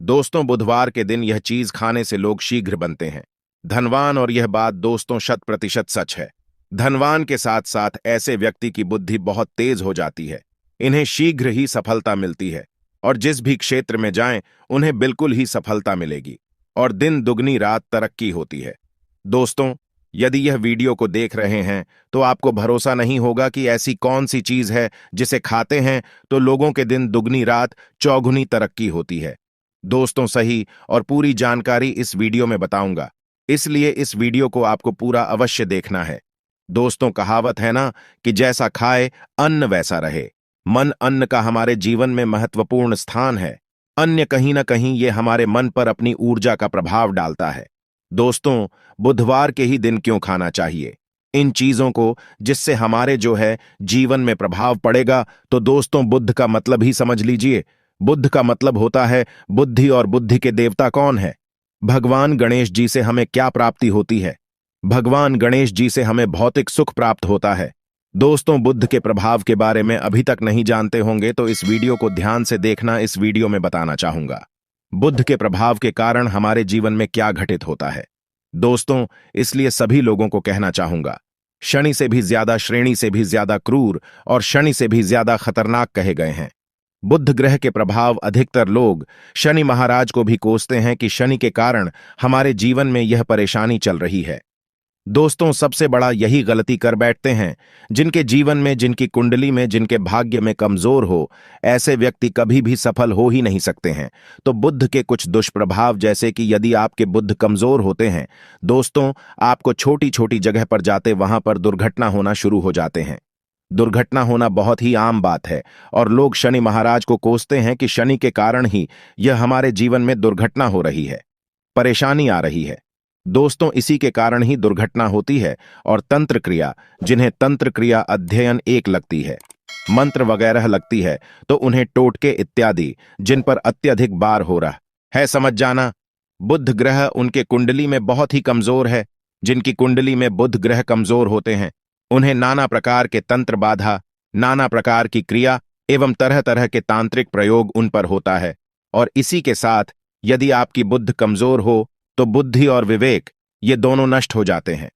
दोस्तों, बुधवार के दिन यह चीज खाने से लोग शीघ्र बनते हैं धनवान। और यह बात दोस्तों 100% सच है। धनवान के साथ साथ ऐसे व्यक्ति की बुद्धि बहुत तेज हो जाती है। इन्हें शीघ्र ही सफलता मिलती है और जिस भी क्षेत्र में जाएं उन्हें बिल्कुल ही सफलता मिलेगी और दिन दुगनी रात तरक्की होती है। दोस्तों, यदि यह वीडियो को देख रहे हैं तो आपको भरोसा नहीं होगा कि ऐसी कौन सी चीज है जिसे खाते हैं तो लोगों के दिन दुगनी रात चौगुनी तरक्की होती है। दोस्तों, सही और पूरी जानकारी इस वीडियो में बताऊंगा, इसलिए इस वीडियो को आपको पूरा अवश्य देखना है। दोस्तों, कहावत है ना कि जैसा खाए अन्न वैसा रहे। मन अन्न का हमारे जीवन में महत्वपूर्ण स्थान है। अन्य कहीं ना कहीं ये हमारे मन पर अपनी ऊर्जा का प्रभाव डालता है। दोस्तों, बुधवार के ही दिन क्यों खाना चाहिए इन चीजों को जिससे हमारे जो है जीवन में प्रभाव पड़ेगा? तो दोस्तों, बुध का मतलब ही समझ लीजिए। बुद्ध का मतलब होता है बुद्धि, और बुद्धि के देवता कौन है? भगवान गणेश जी से हमें क्या प्राप्ति होती है? भगवान गणेश जी से हमें भौतिक सुख प्राप्त होता है। दोस्तों, बुद्ध के प्रभाव के बारे में अभी तक नहीं जानते होंगे तो इस वीडियो को ध्यान से देखना। इस वीडियो में बताना चाहूंगा बुद्ध के प्रभाव के कारण हमारे जीवन में क्या घटित होता है। दोस्तों, इसलिए सभी लोगों को कहना चाहूंगा, शनि से भी ज्यादा, श्रेणी से भी ज्यादा क्रूर और शनि से भी ज्यादा खतरनाक कहे गए हैं। बुध ग्रह के प्रभाव अधिकतर लोग शनि महाराज को भी कोसते हैं कि शनि के कारण हमारे जीवन में यह परेशानी चल रही है। दोस्तों, सबसे बड़ा यही गलती कर बैठते हैं जिनके जीवन में, जिनकी कुंडली में, जिनके भाग्य में कमजोर हो, ऐसे व्यक्ति कभी भी सफल हो ही नहीं सकते हैं। तो बुध के कुछ दुष्प्रभाव, जैसे कि यदि आपके बुध कमजोर होते हैं दोस्तों, आपको छोटी छोटी जगह पर जाते वहां पर दुर्घटना होना शुरू हो जाते हैं। दुर्घटना होना बहुत ही आम बात है और लोग शनि महाराज को कोसते हैं कि शनि के कारण ही यह हमारे जीवन में दुर्घटना हो रही है, परेशानी आ रही है। दोस्तों, इसी के कारण ही दुर्घटना होती है। और तंत्र क्रिया, जिन्हें तंत्र क्रिया अध्ययन एक लगती है, मंत्र वगैरह लगती है, तो उन्हें टोटके इत्यादि जिन पर अत्यधिक बार हो रहा है, समझ जाना। बुध ग्रह उनके कुंडली में बहुत ही कमजोर है। जिनकी कुंडली में बुध ग्रह कमजोर होते हैं उन्हें नाना प्रकार के तंत्र बाधा, नाना प्रकार की क्रिया एवं तरह तरह के तांत्रिक प्रयोग उन पर होता है। और इसी के साथ यदि आपकी बुद्धि कमजोर हो तो बुद्धि और विवेक ये दोनों नष्ट हो जाते हैं।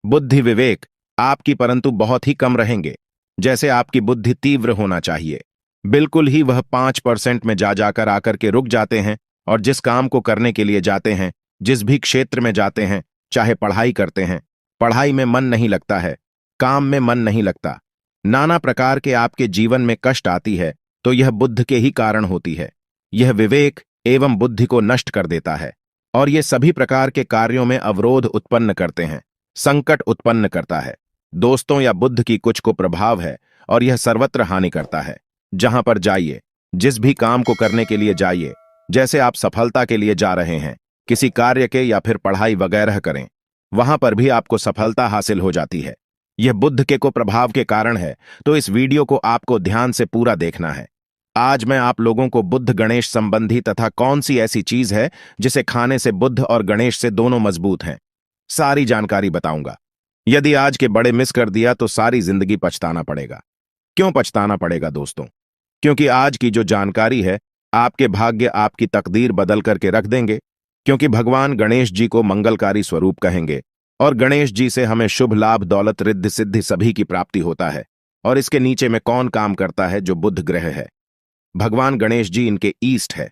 बुद्धि विवेक आपकी परंतु बहुत ही कम रहेंगे। जैसे आपकी बुद्धि तीव्र होना चाहिए, बिल्कुल ही वह 5% में जा जाकर आकर के रुक जाते हैं। और जिस काम को करने के लिए जाते हैं, जिस भी क्षेत्र में जाते हैं, चाहे पढ़ाई करते हैं, पढ़ाई में मन नहीं लगता है, काम में मन नहीं लगता, नाना प्रकार के आपके जीवन में कष्ट आती है, तो यह बुद्ध के ही कारण होती है। यह विवेक एवं बुद्धि को नष्ट कर देता है और ये सभी प्रकार के कार्यों में अवरोध उत्पन्न करते हैं, संकट उत्पन्न करता है। दोस्तों, या बुद्ध की कुछ को प्रभाव है और यह सर्वत्र हानि करता है। जहां पर जाइए, जिस भी काम को करने के लिए जाइए, जैसे आप सफलता के लिए जा रहे हैं, किसी कार्य के या फिर पढ़ाई वगैरह करें, वहां पर भी आपको सफलता हासिल हो जाती है। यह बुद्ध के को प्रभाव के कारण है। तो इस वीडियो को आपको ध्यान से पूरा देखना है। आज मैं आप लोगों को बुद्ध गणेश संबंधी तथा कौन सी ऐसी चीज है जिसे खाने से बुद्ध और गणेश से दोनों मजबूत हैं, सारी जानकारी बताऊंगा। यदि आज के बड़े मिस कर दिया तो सारी जिंदगी पछताना पड़ेगा। क्यों पछताना पड़ेगा दोस्तों? क्योंकि आज की जो जानकारी है आपके भाग्य, आपकी तकदीर बदल करके रख देंगे। क्योंकि भगवान गणेश जी को मंगलकारी स्वरूप कहेंगे और गणेश जी से हमें शुभ लाभ, दौलत, रिद्धि सिद्धि सभी की प्राप्ति होता है। और इसके नीचे में कौन काम करता है? जो बुध ग्रह है। भगवान गणेश जी इनके ईस्ट है।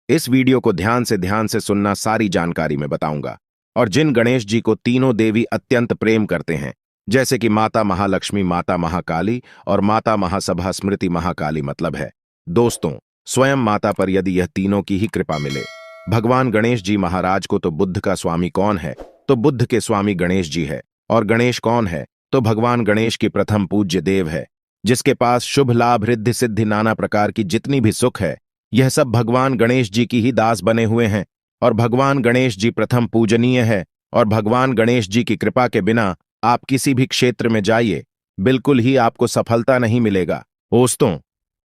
इस वीडियो को ध्यान से सुनना, सारी जानकारी में बताऊंगा। और जिन गणेश जी को तीनों देवी अत्यंत प्रेम करते हैं, जैसे कि माता महालक्ष्मी, माता महाकाली और माता महासभा स्मृति महाकाली, मतलब है दोस्तों स्वयं माता पर यदि यह तीनों की ही कृपा मिले, भगवान गणेश जी महाराज को, तो बुद्ध का स्वामी कौन है? तो बुद्ध के स्वामी गणेश जी है। और गणेश कौन है? तो भगवान गणेश की प्रथम पूज्य देव है, जिसके पास शुभ लाभ, रिद्धि सिद्धि, नाना प्रकार की जितनी भी सुख है, यह सब भगवान गणेश जी की ही दास बने हुए हैं। और भगवान गणेश जी प्रथम पूजनीय है। और भगवान गणेश जी की कृपा के बिना आप किसी भी क्षेत्र में जाइए, बिल्कुल ही आपको सफलता नहीं मिलेगा। दोस्तों,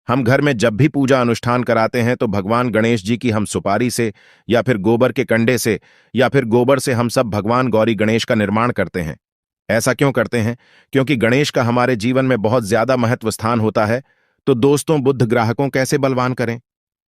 हम घर में जब भी पूजा अनुष्ठान कराते हैं तो भगवान गणेश जी की हम सुपारी से या फिर गोबर के कंडे से या फिर गोबर से हम सब भगवान गौरी गणेश का निर्माण करते हैं। ऐसा क्यों करते हैं? क्योंकि गणेश का हमारे जीवन में बहुत ज्यादा महत्व स्थान होता है। तो दोस्तों, बुद्ध ग्राहकों कैसे बलवान करें?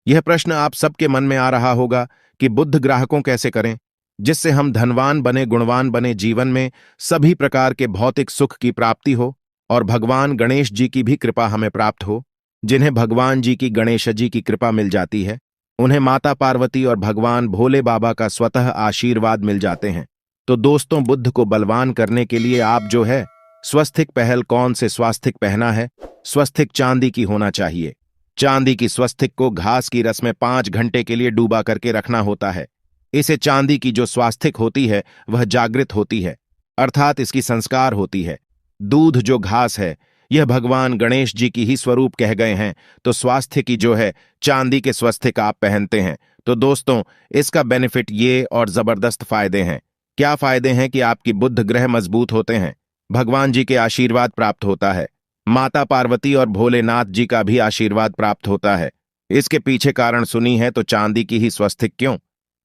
यह प्रश्न आप सबके मन में आ रहा होगा कि बुद्ध ग्राहकों कैसे करें जिससे हम धनवान बने, गुणवान बने, जीवन में सभी प्रकार के भौतिक सुख की प्राप्ति हो और भगवान गणेश जी की भी कृपा हमें प्राप्त हो। जिन्हें भगवान जी की, गणेश जी की कृपा मिल जाती है, उन्हें माता पार्वती और भगवान भोले बाबा का स्वतः आशीर्वाद मिल जाते हैं। तो दोस्तों, बुद्ध को बलवान करने के लिए आप जो है स्वस्तिक पहल कौन से स्वास्तिक पहना है? स्वस्तिक चांदी की होना चाहिए। चांदी की स्वस्तिक को घास की रस में 5 घंटे के लिए डूबा करके रखना होता है। इसे चांदी की जो स्वास्तिक होती है वह जागृत होती है, अर्थात इसकी संस्कार होती है। दूध जो घास है यह भगवान गणेश जी की ही स्वरूप कह गए हैं, तो स्वास्थ्य की जो है चांदी के स्वस्तिक आप पहनते हैं। तो दोस्तों, इसका बेनिफिट ये और जबरदस्त फायदे हैं। क्या फायदे हैं कि आपकी बुद्ध ग्रह मजबूत होते हैं, भगवान जी के आशीर्वाद प्राप्त होता है, माता पार्वती और भोलेनाथ जी का भी आशीर्वाद प्राप्त होता है। इसके पीछे कारण सुनी है तो चांदी की ही स्वस्तिक क्यों?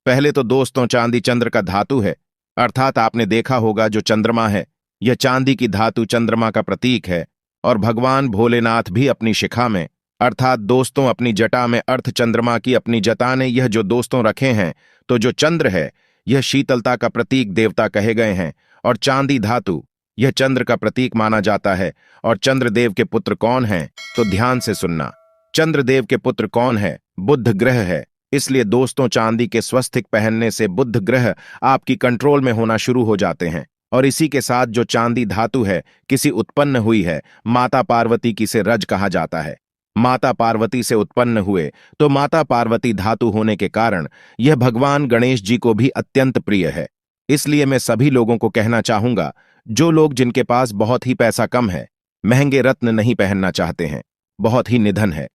पहले तो दोस्तों, चांदी चंद्र का धातु है, अर्थात आपने देखा होगा जो चंद्रमा है यह चांदी की धातु चंद्रमा का प्रतीक है। और भगवान भोलेनाथ भी अपनी शिखा में, अर्थात दोस्तों अपनी जटा में अर्थ चंद्रमा की अपनी जटा ने यह जो दोस्तों रखे हैं, तो जो चंद्र है यह शीतलता का प्रतीक देवता कहे गए हैं और चांदी धातु यह चंद्र का प्रतीक माना जाता है। और चंद्रदेव के पुत्र कौन हैं? तो ध्यान से सुनना, चंद्रदेव के पुत्र कौन है? बुद्ध ग्रह है। इसलिए दोस्तों, चांदी के स्वस्तिक पहनने से बुद्ध ग्रह आपकी कंट्रोल में होना शुरू हो जाते हैं। और इसी के साथ जो चांदी धातु है किसी उत्पन्न हुई है, माता पार्वती की से रज कहा जाता है। माता पार्वती से उत्पन्न हुए तो माता पार्वती धातु होने के कारण यह भगवान गणेश जी को भी अत्यंत प्रिय है। इसलिए मैं सभी लोगों को कहना चाहूंगा, जो लोग जिनके पास बहुत ही पैसा कम है, महंगे रत्न नहीं पहनना चाहते हैं, बहुत ही निधन है,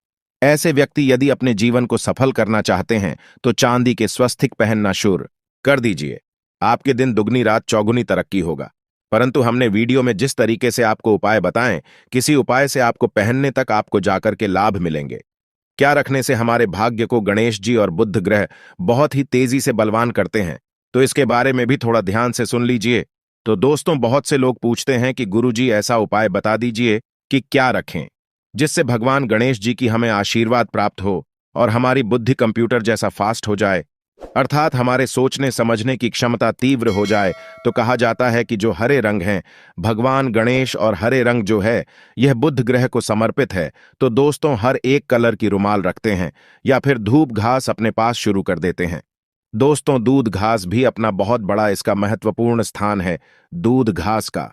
ऐसे व्यक्ति यदि अपने जीवन को सफल करना चाहते हैं तो चांदी के स्वस्तिक पहनना शुरू कर दीजिए। आपके दिन दुगनी रात चौगुनी तरक्की होगा। परंतु हमने वीडियो में जिस तरीके से आपको उपाय बताएं, किसी उपाय से आपको पहनने तक आपको जाकर के लाभ मिलेंगे। क्या रखने से हमारे भाग्य को गणेश जी और बुद्ध ग्रह बहुत ही तेजी से बलवान करते हैं, तो इसके बारे में भी थोड़ा ध्यान से सुन लीजिए। तो दोस्तों, बहुत से लोग पूछते हैं कि गुरुजी ऐसा उपाय बता दीजिए कि क्या रखें जिससे भगवान गणेश जी की हमें आशीर्वाद प्राप्त हो और हमारी बुद्धि कंप्यूटर जैसा फास्ट हो जाए, अर्थात हमारे सोचने समझने की क्षमता तीव्र हो जाए। तो कहा जाता है कि जो हरे रंग हैं, भगवान गणेश और हरे रंग जो है यह बुद्ध ग्रह को समर्पित है। तो दोस्तों, हर एक कलर की रुमाल रखते हैं या फिर धूप घास अपने पास शुरू कर देते हैं। दोस्तों, दूध घास भी अपना बहुत बड़ा इसका महत्वपूर्ण स्थान है। दूध घास का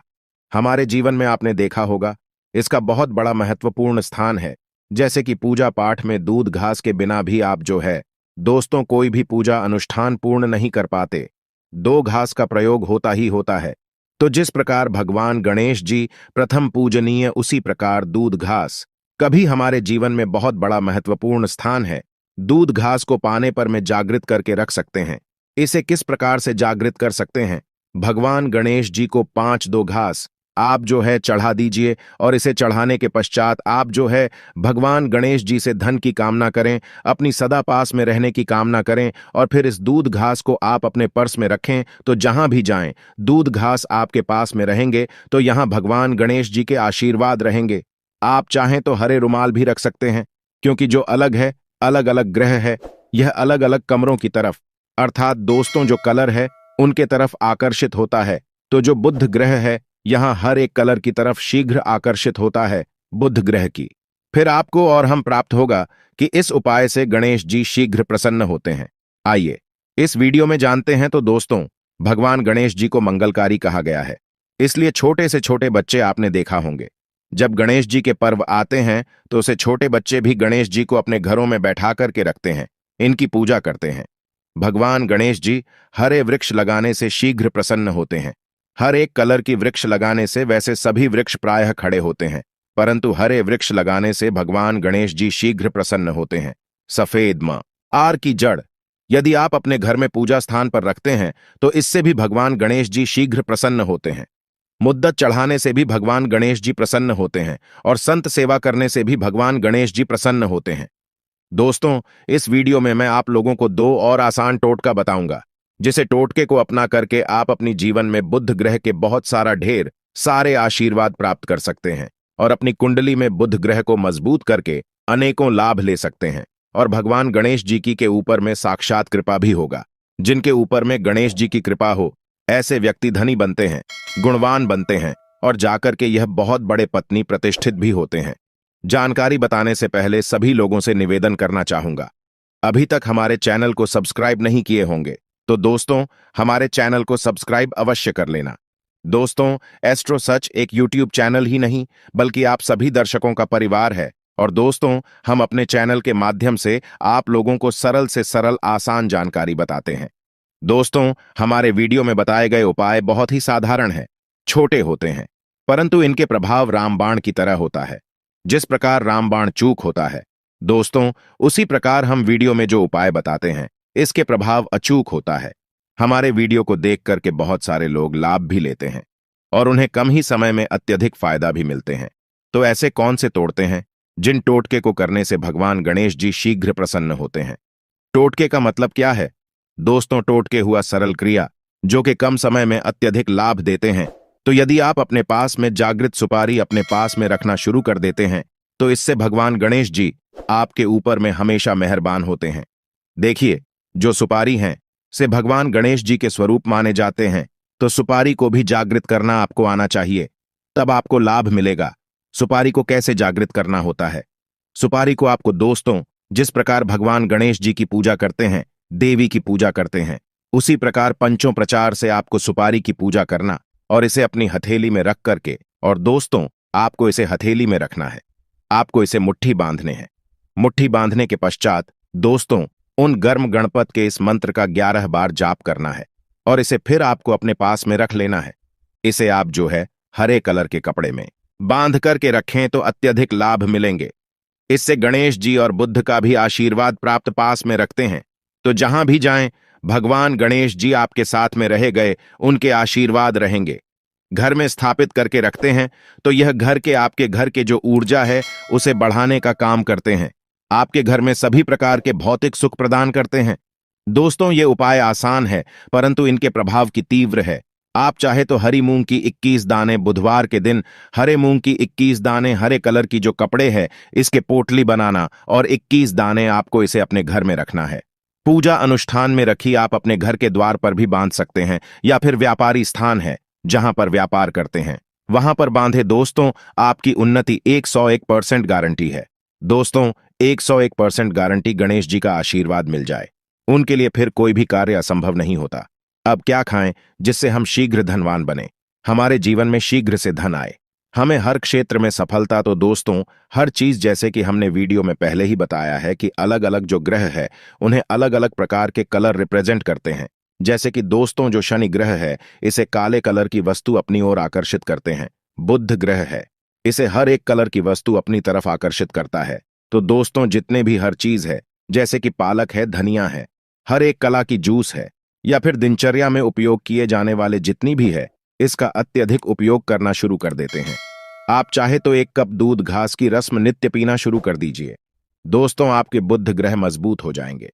हमारे जीवन में आपने देखा होगा, इसका बहुत बड़ा महत्वपूर्ण स्थान है। जैसे कि पूजा पाठ में दूध घास के बिना भी आप जो है दोस्तों कोई भी पूजा अनुष्ठान पूर्ण नहीं कर पाते, 2 घास का प्रयोग होता ही होता है। तो जिस प्रकार भगवान गणेश जी प्रथम पूजनीय, उसी प्रकार दूध घास कभी हमारे जीवन में बहुत बड़ा महत्वपूर्ण स्थान है। दूध घास को पाने पर में जागृत करके रख सकते हैं। इसे किस प्रकार से जागृत कर सकते हैं? भगवान गणेश जी को 5 घास आप जो है चढ़ा दीजिए और इसे चढ़ाने के पश्चात आप जो है भगवान गणेश जी से धन की कामना करें, अपनी सदा पास में रहने की कामना करें और फिर इस दूध घास को आप अपने पर्स में रखें। तो जहां भी जाएं, दूध घास आपके पास में रहेंगे तो यहां भगवान गणेश जी के आशीर्वाद रहेंगे। आप चाहें तो हरे रुमाल भी रख सकते हैं, क्योंकि जो अलग है, अलग अलग ग्रह है, यह अलग अलग कमरों की तरफ, अर्थात दोस्तों जो कलर है उनके तरफ आकर्षित होता है। तो जो बुद्ध ग्रह है यहां हर एक कलर की तरफ शीघ्र आकर्षित होता है बुद्ध ग्रह की। फिर आपको और हम प्राप्त होगा कि इस उपाय से गणेश जी शीघ्र प्रसन्न होते हैं। आइए इस वीडियो में जानते हैं। तो दोस्तों, भगवान गणेश जी को मंगलकारी कहा गया है, इसलिए छोटे से छोटे बच्चे आपने देखा होंगे, जब गणेश जी के पर्व आते हैं तो उसे छोटे बच्चे भी गणेश जी को अपने घरों में बैठा करके रखते हैं, इनकी पूजा करते हैं। भगवान गणेश जी हरे वृक्ष लगाने से शीघ्र प्रसन्न होते हैं। हर एक कलर की वृक्ष लगाने से वैसे सभी वृक्ष प्रायः खड़े होते हैं, परंतु हरे वृक्ष लगाने से भगवान गणेश जी शीघ्र प्रसन्न होते हैं। सफेद म आर की जड़ यदि आप अपने घर में पूजा स्थान पर रखते हैं तो इससे भी भगवान गणेश जी शीघ्र प्रसन्न होते हैं। मुद्दत चढ़ाने से भी भगवान गणेश जी प्रसन्न होते हैं और संत सेवा करने से भी भगवान गणेश जी प्रसन्न होते हैं। दोस्तों, इस वीडियो में मैं आप लोगों को 2 और आसान टोटका बताऊंगा, जिसे टोटके को अपना करके आप अपनी जीवन में बुद्ध ग्रह के बहुत ढेर सारे आशीर्वाद प्राप्त कर सकते हैं और अपनी कुंडली में बुद्ध ग्रह को मजबूत करके अनेकों लाभ ले सकते हैं। और भगवान गणेश जी की के ऊपर में साक्षात कृपा भी होगा। जिनके ऊपर में गणेश जी की कृपा हो, ऐसे व्यक्ति धनी बनते हैं, गुणवान बनते हैं और जाकर के यह बहुत बड़े पत्नी प्रतिष्ठित भी होते हैं। जानकारी बताने से पहले सभी लोगों से निवेदन करना चाहूंगा, अभी तक हमारे चैनल को सब्सक्राइब नहीं किए होंगे तो दोस्तों हमारे चैनल को सब्सक्राइब अवश्य कर लेना। दोस्तों, एस्ट्रो सच एक यूट्यूब चैनल ही नहीं बल्कि आप सभी दर्शकों का परिवार है और दोस्तों हम अपने चैनल के माध्यम से आप लोगों को सरल से सरल आसान जानकारी बताते हैं। दोस्तों, हमारे वीडियो में बताए गए उपाय बहुत ही साधारण हैं, छोटे होते हैं, परंतु इनके प्रभाव रामबाण की तरह होता है। जिस प्रकार रामबाण चूक होता है दोस्तों, उसी प्रकार हम वीडियो में जो उपाय बताते हैं इसके प्रभाव अचूक होता है। हमारे वीडियो को देख करके बहुत सारे लोग लाभ भी लेते हैं और उन्हें कम ही समय में अत्यधिक फायदा भी मिलते हैं। तो ऐसे कौन से तोड़ते हैं जिन टोटके को करने से भगवान गणेश जी शीघ्र प्रसन्न होते हैं? टोटके का मतलब क्या है दोस्तों? टोटके हुआ सरल क्रिया जो कि कम समय में अत्यधिक लाभ देते हैं। तो यदि आप अपने पास में जागृत सुपारी अपने पास में रखना शुरू कर देते हैं तो इससे भगवान गणेश जी आपके ऊपर में हमेशा मेहरबान होते हैं। देखिए, जो सुपारी हैं से भगवान गणेश जी के स्वरूप माने जाते हैं, तो सुपारी को भी जागृत करना आपको आना चाहिए, तब आपको लाभ मिलेगा। सुपारी को कैसे जागृत करना होता है? सुपारी को आपको दोस्तों जिस प्रकार भगवान गणेश जी की पूजा करते हैं, देवी की पूजा करते हैं, उसी प्रकार पंचों प्रचार से आपको सुपारी की पूजा करना और इसे अपनी हथेली में रख करके, और दोस्तों आपको इसे हथेली में रखना है, आपको इसे मुट्ठी बांधने हैं। मुट्ठी बांधने के पश्चात दोस्तों उन गर्म गणपत के इस मंत्र का 11 बार जाप करना है और इसे फिर आपको अपने पास में रख लेना है। इसे आप जो है हरे कलर के कपड़े में बांध करके रखें तो अत्यधिक लाभ मिलेंगे। इससे गणेश जी और बुद्ध का भी आशीर्वाद प्राप्त पास में रखते हैं, तो जहां भी जाएं भगवान गणेश जी आपके साथ में रहे गए उनके आशीर्वाद रहेंगे। घर में स्थापित करके रखते हैं तो यह घर के आपके घर के जो ऊर्जा है उसे बढ़ाने का काम करते हैं, आपके घर में सभी प्रकार के भौतिक सुख प्रदान करते हैं। दोस्तों, ये उपाय आसान है परंतु इनके प्रभाव की तीव्र है। आप चाहे तो हरी मूंग की 21 दाने बुधवार के दिन हरे मूंग की 21 दाने हरे कलर की जो कपड़े है इसके पोटली बनाना और 21 दाने आपको इसे अपने घर में रखना है। पूजा अनुष्ठान में रखी आप अपने घर के द्वार पर भी बांध सकते हैं या फिर व्यापारी स्थान है जहां पर व्यापार करते हैं वहां पर बांधे। दोस्तों, आपकी उन्नति 101% गारंटी है। दोस्तों, 101% गारंटी गणेश जी का आशीर्वाद मिल जाए, उनके लिए फिर कोई भी कार्य असंभव नहीं होता। अब क्या खाएं जिससे हम शीघ्र धनवान बने, हमारे जीवन में शीघ्र से धन आए, हमें हर क्षेत्र में सफलता? तो दोस्तों हर चीज जैसे कि हमने वीडियो में पहले ही बताया है कि अलग अलग जो ग्रह है उन्हें अलग अलग प्रकार के कलर रिप्रेजेंट करते हैं। जैसे कि दोस्तों जो शनि ग्रह है इसे काले कलर की वस्तु अपनी ओर आकर्षित करते हैं। बुध ग्रह है, इसे हर एक कलर की वस्तु अपनी तरफ आकर्षित करता है। तो दोस्तों जितने भी हर चीज है जैसे कि पालक है, धनिया है, हर एक कला की जूस है या फिर दिनचर्या में उपयोग किए जाने वाले जितनी भी है इसका अत्यधिक उपयोग करना शुरू कर देते हैं। आप चाहे तो 1 कप दूध घास की रस्म नित्य पीना शुरू कर दीजिए। दोस्तों, आपके बुध ग्रह मजबूत हो जाएंगे,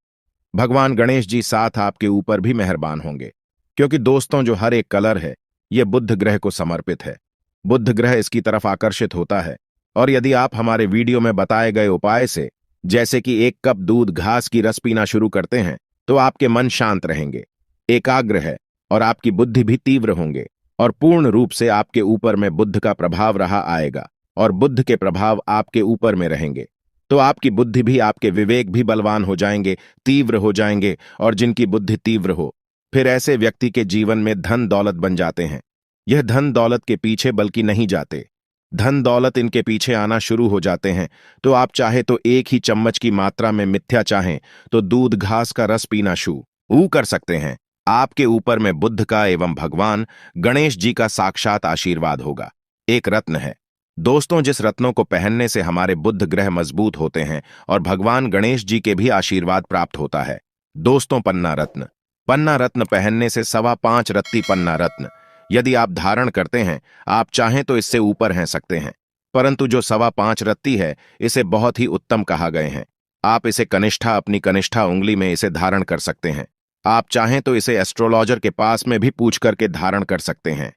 भगवान गणेश जी साथ आपके ऊपर भी मेहरबान होंगे, क्योंकि दोस्तों जो हर एक कलर है यह बुध ग्रह को समर्पित है। बुध ग्रह इसकी तरफ आकर्षित होता है और यदि आप हमारे वीडियो में बताए गए उपाय से जैसे कि 1 कप दूध घास की रस पीना शुरू करते हैं तो आपके मन शांत रहेंगे, एकाग्र है और आपकी बुद्धि भी तीव्र होंगे और पूर्ण रूप से आपके ऊपर में बुद्ध का प्रभाव रहा आएगा और बुद्ध के प्रभाव आपके ऊपर में रहेंगे। तो आपकी बुद्धि भी, आपके विवेक भी बलवान हो जाएंगे, तीव्र हो जाएंगे और जिनकी बुद्धि तीव्र हो फिर ऐसे व्यक्ति के जीवन में धन दौलत बन जाते हैं। यह धन दौलत के पीछे बल्कि नहीं जाते, धन दौलत इनके पीछे आना शुरू हो जाते हैं। तो आप चाहे तो 1 ही चम्मच की मात्रा में मिथ्या चाहें तो दूध घास का रस पीना शुरू कर सकते हैं। आपके ऊपर में बुद्ध का एवं भगवान गणेश जी का साक्षात आशीर्वाद होगा। एक रत्न है दोस्तों, जिस रत्नों को पहनने से हमारे बुद्ध ग्रह मजबूत होते हैं और भगवान गणेश जी के भी आशीर्वाद प्राप्त होता है। दोस्तों, पन्ना रत्न। पन्ना रत्न पहनने से 5.25 रत्ती पन्ना रत्न यदि आप धारण करते हैं, आप चाहें तो इससे ऊपर हैं सकते हैं, परंतु जो 5.25 रत्ती है इसे बहुत ही उत्तम कहा गए हैं। आप इसे कनिष्ठा, अपनी कनिष्ठा उंगली में इसे धारण कर सकते हैं। आप चाहें तो इसे एस्ट्रोलॉजर के पास में भी पूछ करके धारण कर सकते हैं।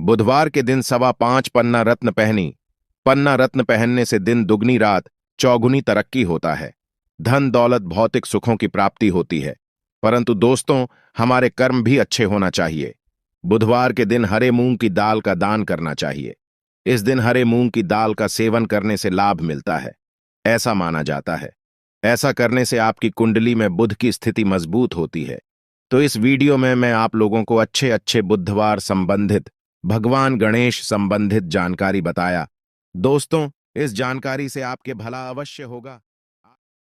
बुधवार के दिन 5.25 पन्ना रत्न पहनी। पन्ना रत्न पहनने से दिन दुगनी रात चौगुनी तरक्की होता है। धन दौलत भौतिक सुखों की प्राप्ति होती है, परंतु दोस्तों हमारे कर्म भी अच्छे होना चाहिए। बुधवार के दिन हरे मूंग की दाल का दान करना चाहिए। इस दिन हरे मूंग की दाल का सेवन करने से लाभ मिलता है, ऐसा माना जाता है। ऐसा करने से आपकी कुंडली में बुध की स्थिति मजबूत होती है। तो इस वीडियो में मैं आप लोगों को अच्छे अच्छे बुधवार संबंधित, भगवान गणेश संबंधित जानकारी बताया। दोस्तों, इस जानकारी से आपके भला अवश्य होगा।